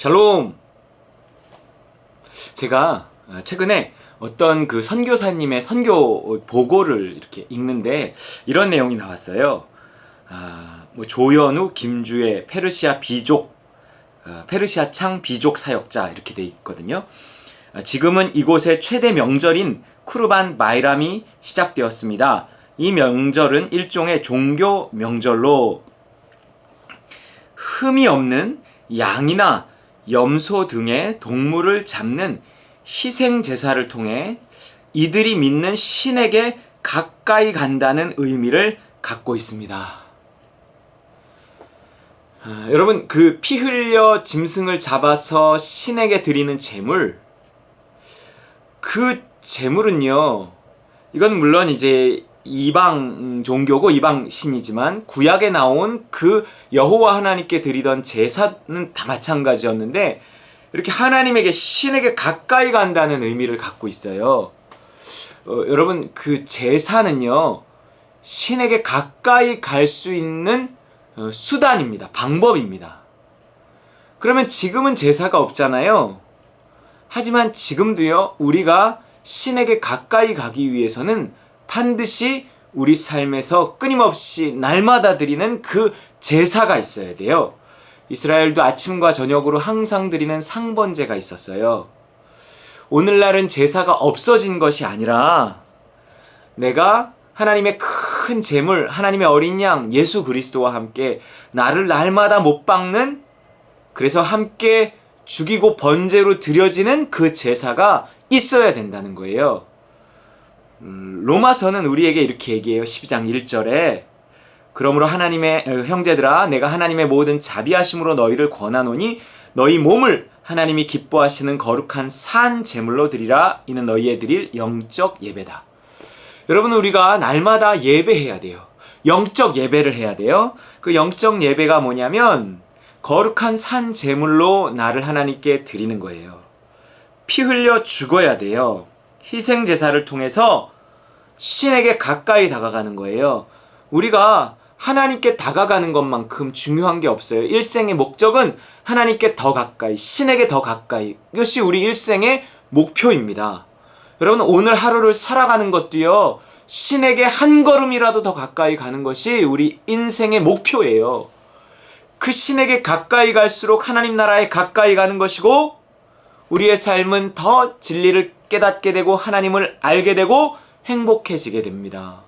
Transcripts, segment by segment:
샬롬! 제가 최근에 어떤 그 선교사님의 선교 보고를 이렇게 읽는데 이런 내용이 나왔어요. 조현우, 김주혜, 페르시아 비족, 페르시아 창 비족 사역자 이렇게 돼 있거든요. 지금은 이곳의 최대 명절인 쿠르반 마이람이 시작되었습니다. 이 명절은 일종의 종교 명절로 흠이 없는 양이나 염소 등의 동물을 잡는 희생 제사를 통해 이들이 믿는 신에게 가까이 간다는 의미를 갖고 있습니다. 여러분, 그 피 흘려 짐승을 잡아서 신에게 드리는 제물, 그 제물은요, 이건 물론 이제 이방 종교고 이방 신이지만 구약에 나온 그 여호와 하나님께 드리던 제사는 다 마찬가지였는데 이렇게 하나님에게 신에게 가까이 간다는 의미를 갖고 있어요. 여러분, 그 제사는요, 신에게 가까이 갈 수 있는 수단입니다. 방법입니다. 그러면 지금은 제사가 없잖아요. 하지만 지금도요, 우리가 신에게 가까이 가기 위해서는 반드시 우리 삶에서 끊임없이 날마다 드리는 그 제사가 있어야 돼요. 이스라엘도 아침과 저녁으로 항상 드리는 상번제가 있었어요. 오늘날은 제사가 없어진 것이 아니라 내가 하나님의 큰 제물, 하나님의 어린 양 예수 그리스도와 함께 나를 날마다 못 박는, 그래서 함께 죽이고 번제로 드려지는 그 제사가 있어야 된다는 거예요. 로마서는 우리에게 이렇게 얘기해요. 12장 1절에 그러므로 하나님의 형제들아, 내가 하나님의 모든 자비하심으로 너희를 권하노니 너희 몸을 하나님이 기뻐하시는 거룩한 산 제물로 드리라. 이는 너희의 드릴 영적 예배다. 여러분, 우리가 날마다 예배해야 돼요. 영적 예배를 해야 돼요. 그 영적 예배가 뭐냐면 거룩한 산 제물로 나를 하나님께 드리는 거예요. 피 흘려 죽어야 돼요. 희생 제사를 통해서 신에게 가까이 다가가는 거예요. 우리가 하나님께 다가가는 것만큼 중요한 게 없어요. 일생의 목적은 하나님께 더 가까이, 신에게 더 가까이. 이것이 우리 일생의 목표입니다. 여러분, 오늘 하루를 살아가는 것도요, 신에게 한 걸음이라도 더 가까이 가는 것이 우리 인생의 목표예요. 그 신에게 가까이 갈수록 하나님 나라에 가까이 가는 것이고 우리의 삶은 더 진리를 깨닫게 되고 하나님을 알게 되고 행복해지게 됩니다.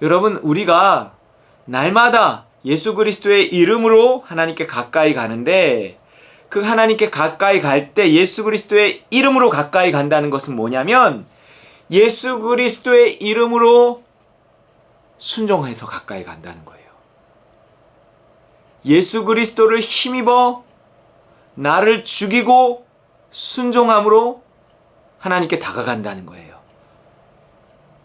여러분, 우리가 날마다 예수 그리스도의 이름으로 하나님께 가까이 가는데 그 하나님께 가까이 갈 때 예수 그리스도의 이름으로 가까이 간다는 것은 뭐냐면 예수 그리스도의 이름으로 순종해서 가까이 간다는 거예요. 예수 그리스도를 힘입어 나를 죽이고 순종함으로 하나님께 다가간다는 거예요.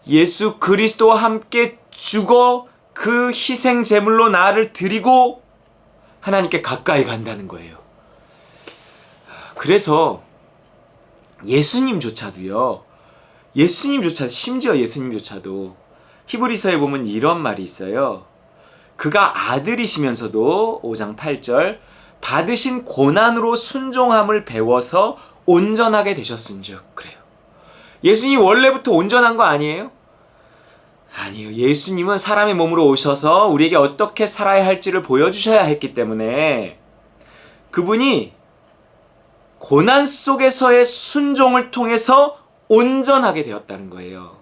예수 그리스도와 함께 죽어 그 희생 제물로 나를 드리고 하나님께 가까이 간다는 거예요. 그래서 예수님조차도 심지어 예수님조차도 히브리서에 보면 이런 말이 있어요. 그가 아들이시면서도 5장 8절 받으신 고난으로 순종함을 배워서 온전하게 되셨은즉. 그래요. 예수님 원래부터 온전한 거 아니에요? 아니에요. 예수님은 사람의 몸으로 오셔서 우리에게 어떻게 살아야 할지를 보여주셔야 했기 때문에 그분이 고난 속에서의 순종을 통해서 온전하게 되었다는 거예요.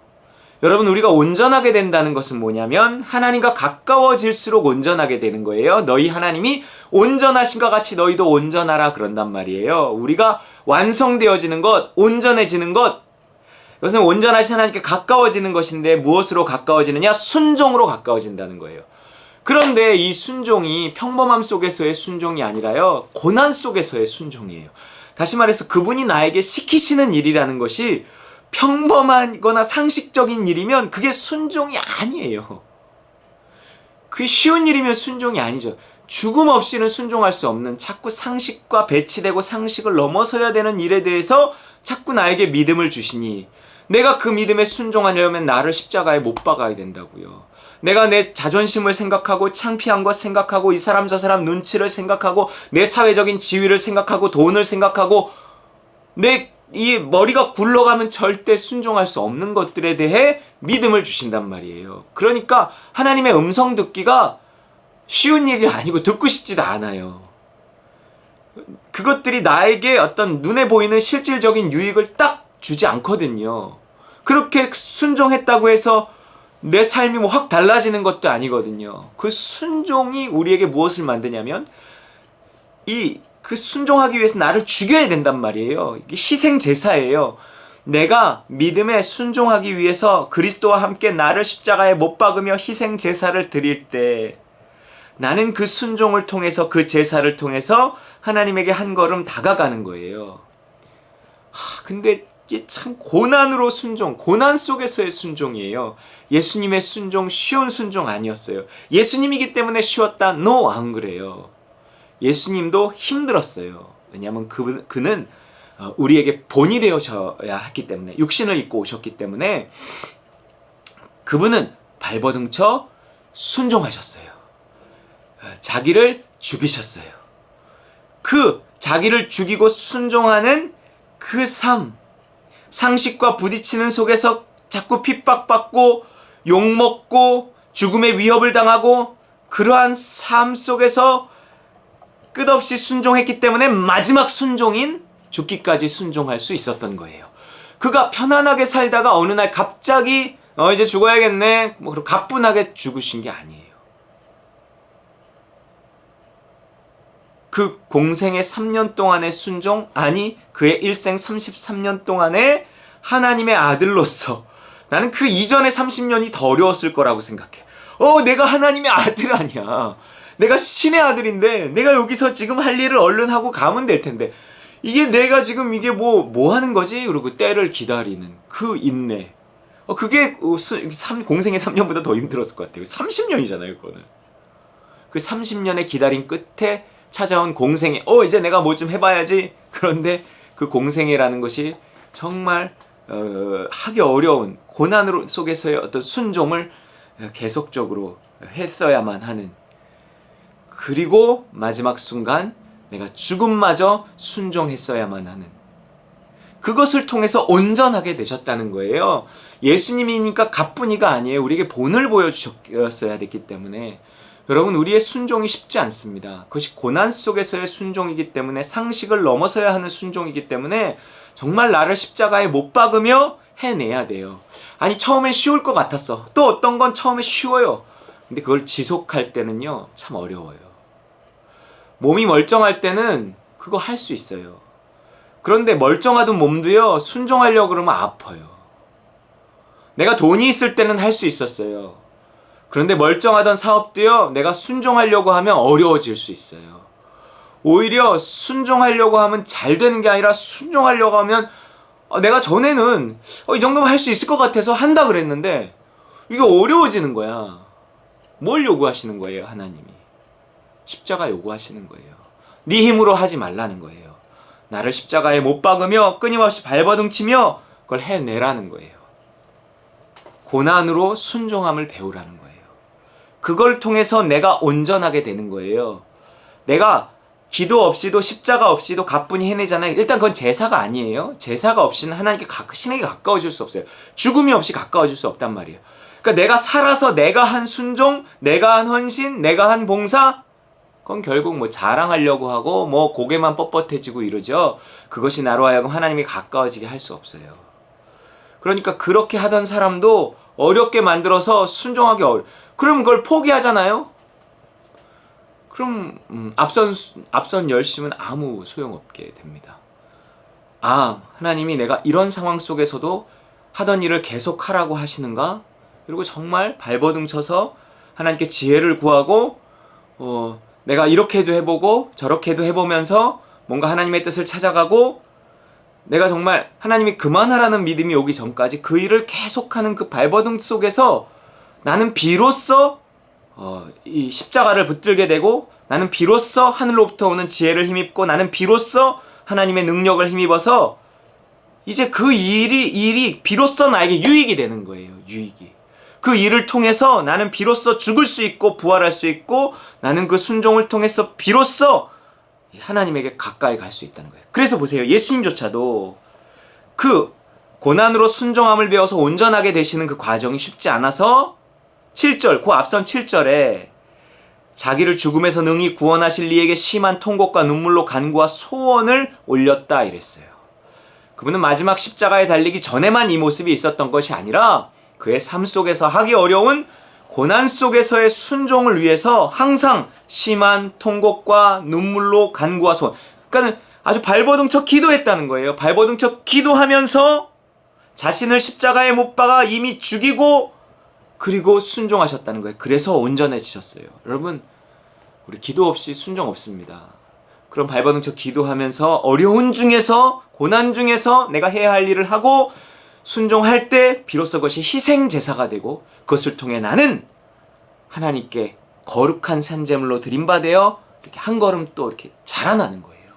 여러분, 우리가 온전하게 된다는 것은 뭐냐면 하나님과 가까워질수록 온전하게 되는 거예요. 너희 하나님이 온전하신 것 같이 너희도 온전하라 그런단 말이에요. 우리가 완성되어지는 것, 온전해지는 것, 이것은 온전하신 하나님께 가까워지는 것인데 무엇으로 가까워지느냐? 순종으로 가까워진다는 거예요. 그런데 이 순종이 평범함 속에서의 순종이 아니라요, 고난 속에서의 순종이에요. 다시 말해서 그분이 나에게 시키시는 일이라는 것이 평범하거나 상식적인 일이면 그게 순종이 아니에요. 그 쉬운 일이면 순종이 아니죠. 죽음 없이는 순종할 수 없는, 자꾸 상식과 배치되고 상식을 넘어서야 되는 일에 대해서 자꾸 나에게 믿음을 주시니, 내가 그 믿음에 순종하려면 나를 십자가에 못 박아야 된다고요. 내가 내 자존심을 생각하고 창피한 것 생각하고 이 사람 저 사람 눈치를 생각하고 내 사회적인 지위를 생각하고 돈을 생각하고 내 이 머리가 굴러가면 절대 순종할 수 없는 것들에 대해 믿음을 주신단 말이에요. 그러니까 하나님의 음성 듣기가 쉬운 일이 아니고 듣고 싶지도 않아요. 그것들이 나에게 어떤 눈에 보이는 실질적인 유익을 딱 주지 않거든요. 그렇게 순종했다고 해서 내 삶이 뭐 확 달라지는 것도 아니거든요. 그 순종이 우리에게 무엇을 만드냐면 그 순종하기 위해서 나를 죽여야 된단 말이에요. 이게 희생 제사예요. 내가 믿음에 순종하기 위해서 그리스도와 함께 나를 십자가에 못 박으며 희생 제사를 드릴 때 나는 그 순종을 통해서 그 제사를 통해서 하나님에게 한 걸음 다가가는 거예요. 근데 이게 참 고난으로 순종, 고난 속에서의 순종이에요. 예수님의 순종 쉬운 순종 아니었어요. 예수님이기 때문에 쉬웠다? No, 안 그래요. 예수님도 힘들었어요. 왜냐하면 그는 우리에게 본이 되어셔야 했기 때문에, 육신을 입고 오셨기 때문에 그분은 발버둥쳐 순종하셨어요. 자기를 죽이셨어요. 그 자기를 죽이고 순종하는 그 삶, 상식과 부딪히는 속에서 자꾸 핍박받고 욕먹고 죽음의 위협을 당하고 그러한 삶 속에서 끝없이 순종했기 때문에 마지막 순종인 죽기까지 순종할 수 있었던 거예요. 그가 편안하게 살다가 어느 날 갑자기 이제 죽어야겠네 그리고 가뿐하게 죽으신 게 아니에요. 그 공생의 3년 동안의 순종, 아니 그의 일생 33년 동안의 하나님의 아들로서, 나는 그 이전의 30년이 더 어려웠을 거라고 생각해. 내가 하나님의 아들 아니야. 내가 신의 아들인데 내가 여기서 지금 할 일을 얼른 하고 가면 될 텐데 이게 내가 지금 이게 뭐 하는 거지? 그리고 때를 기다리는 그 인내. 그게 공생의 3년보다 더 힘들었을 것 같아요. 30년이잖아요, 그거는. 그 30년의 기다림 끝에 찾아온 공생애. 이제 내가 뭐 좀 해봐야지. 그런데 그 공생애라는 것이 정말 하기 어려운 고난 속에서의 어떤 순종을 계속적으로 했어야만 하는, 그리고 마지막 순간 내가 죽음마저 순종했어야만 하는, 그것을 통해서 온전하게 되셨다는 거예요. 예수님이니까 가뿐히가 아니에요. 우리에게 본을 보여주셨어야 됐기 때문에. 여러분, 우리의 순종이 쉽지 않습니다. 그것이 고난 속에서의 순종이기 때문에, 상식을 넘어서야 하는 순종이기 때문에 정말 나를 십자가에 못 박으며 해내야 돼요. 아니, 처음엔 쉬울 것 같았어. 또 어떤 건 처음에 쉬워요. 근데 그걸 지속할 때는요, 참 어려워요. 몸이 멀쩡할 때는 그거 할 수 있어요. 그런데 멀쩡하던 몸도요, 순종하려고 그러면 아파요. 내가 돈이 있을 때는 할 수 있었어요. 그런데 멀쩡하던 사업도요, 내가 순종하려고 하면 어려워질 수 있어요. 오히려 순종하려고 하면 잘 되는 게 아니라, 순종하려고 하면 내가 전에는 이 정도면 할 수 있을 것 같아서 한다 그랬는데 이게 어려워지는 거야. 뭘 요구하시는 거예요, 하나님이? 십자가 요구하시는 거예요. 네 힘으로 하지 말라는 거예요. 나를 십자가에 못 박으며 끊임없이 발버둥치며 그걸 해내라는 거예요. 고난으로 순종함을 배우라는 거예요. 그걸 통해서 내가 온전하게 되는 거예요. 내가 기도 없이도 십자가 없이도 가뿐히 해내잖아요. 일단 그건 제사가 아니에요. 제사가 없이는 하나님께 신에게 가까워질 수 없어요. 죽음이 없이 가까워질 수 없단 말이에요. 그러니까 내가 살아서 내가 한 순종, 내가 한 헌신, 내가 한 봉사, 그건 결국 뭐 자랑하려고 하고 뭐 고개만 뻣뻣해지고 이러죠. 그것이 나로 하여금 하나님이 가까워지게 할 수 없어요. 그러니까 그렇게 하던 사람도 어렵게 만들어서 순종하기 그럼 그걸 포기하잖아요. 그럼 앞선 열심은 아무 소용없게 됩니다. 하나님이 내가 이런 상황 속에서도 하던 일을 계속하라고 하시는가? 그리고 정말 발버둥 쳐서 하나님께 지혜를 구하고 내가 이렇게도 해보고 저렇게도 해보면서 뭔가 하나님의 뜻을 찾아가고, 내가 정말 하나님이 그만하라는 믿음이 오기 전까지 그 일을 계속하는 그 발버둥 속에서 나는 비로소 이 십자가를 붙들게 되고, 나는 비로소 하늘로부터 오는 지혜를 힘입고, 나는 비로소 하나님의 능력을 힘입어서 이제 그 일이 비로소 나에게 유익이 되는 거예요. 유익이. 그 일을 통해서 나는 비로소 죽을 수 있고 부활할 수 있고 나는 그 순종을 통해서 비로소 하나님에게 가까이 갈 수 있다는 거예요. 그래서 보세요. 예수님조차도 그 고난으로 순종함을 배워서 온전하게 되시는 그 과정이 쉽지 않아서 7절, 그 앞선 7절에 자기를 죽음에서 능히 구원하실 이에게 심한 통곡과 눈물로 간구와 소원을 올렸다 이랬어요. 그분은 마지막 십자가에 달리기 전에만 이 모습이 있었던 것이 아니라 그의 삶 속에서 하기 어려운 고난 속에서의 순종을 위해서 항상 심한 통곡과 눈물로 간구와 소원. 그러니까 아주 발버둥쳐 기도했다는 거예요. 발버둥쳐 기도하면서 자신을 십자가에 못 박아 이미 죽이고 그리고 순종하셨다는 거예요. 그래서 온전해지셨어요. 여러분, 우리 기도 없이 순종 없습니다. 그럼 발버둥쳐 기도하면서 어려운 중에서 고난 중에서 내가 해야 할 일을 하고 순종할 때 비로소 그것이 희생 제사가 되고 그것을 통해 나는 하나님께 거룩한 산제물로 드림받아 이렇게 한 걸음 또 이렇게 자라나는 거예요.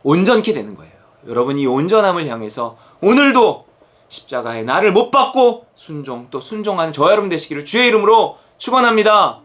온전케 되는 거예요. 여러분, 이 온전함을 향해서 오늘도 십자가에 나를 못 박고 순종 또 순종하는 저와 여러분 되시기를 주의 이름으로 축원합니다.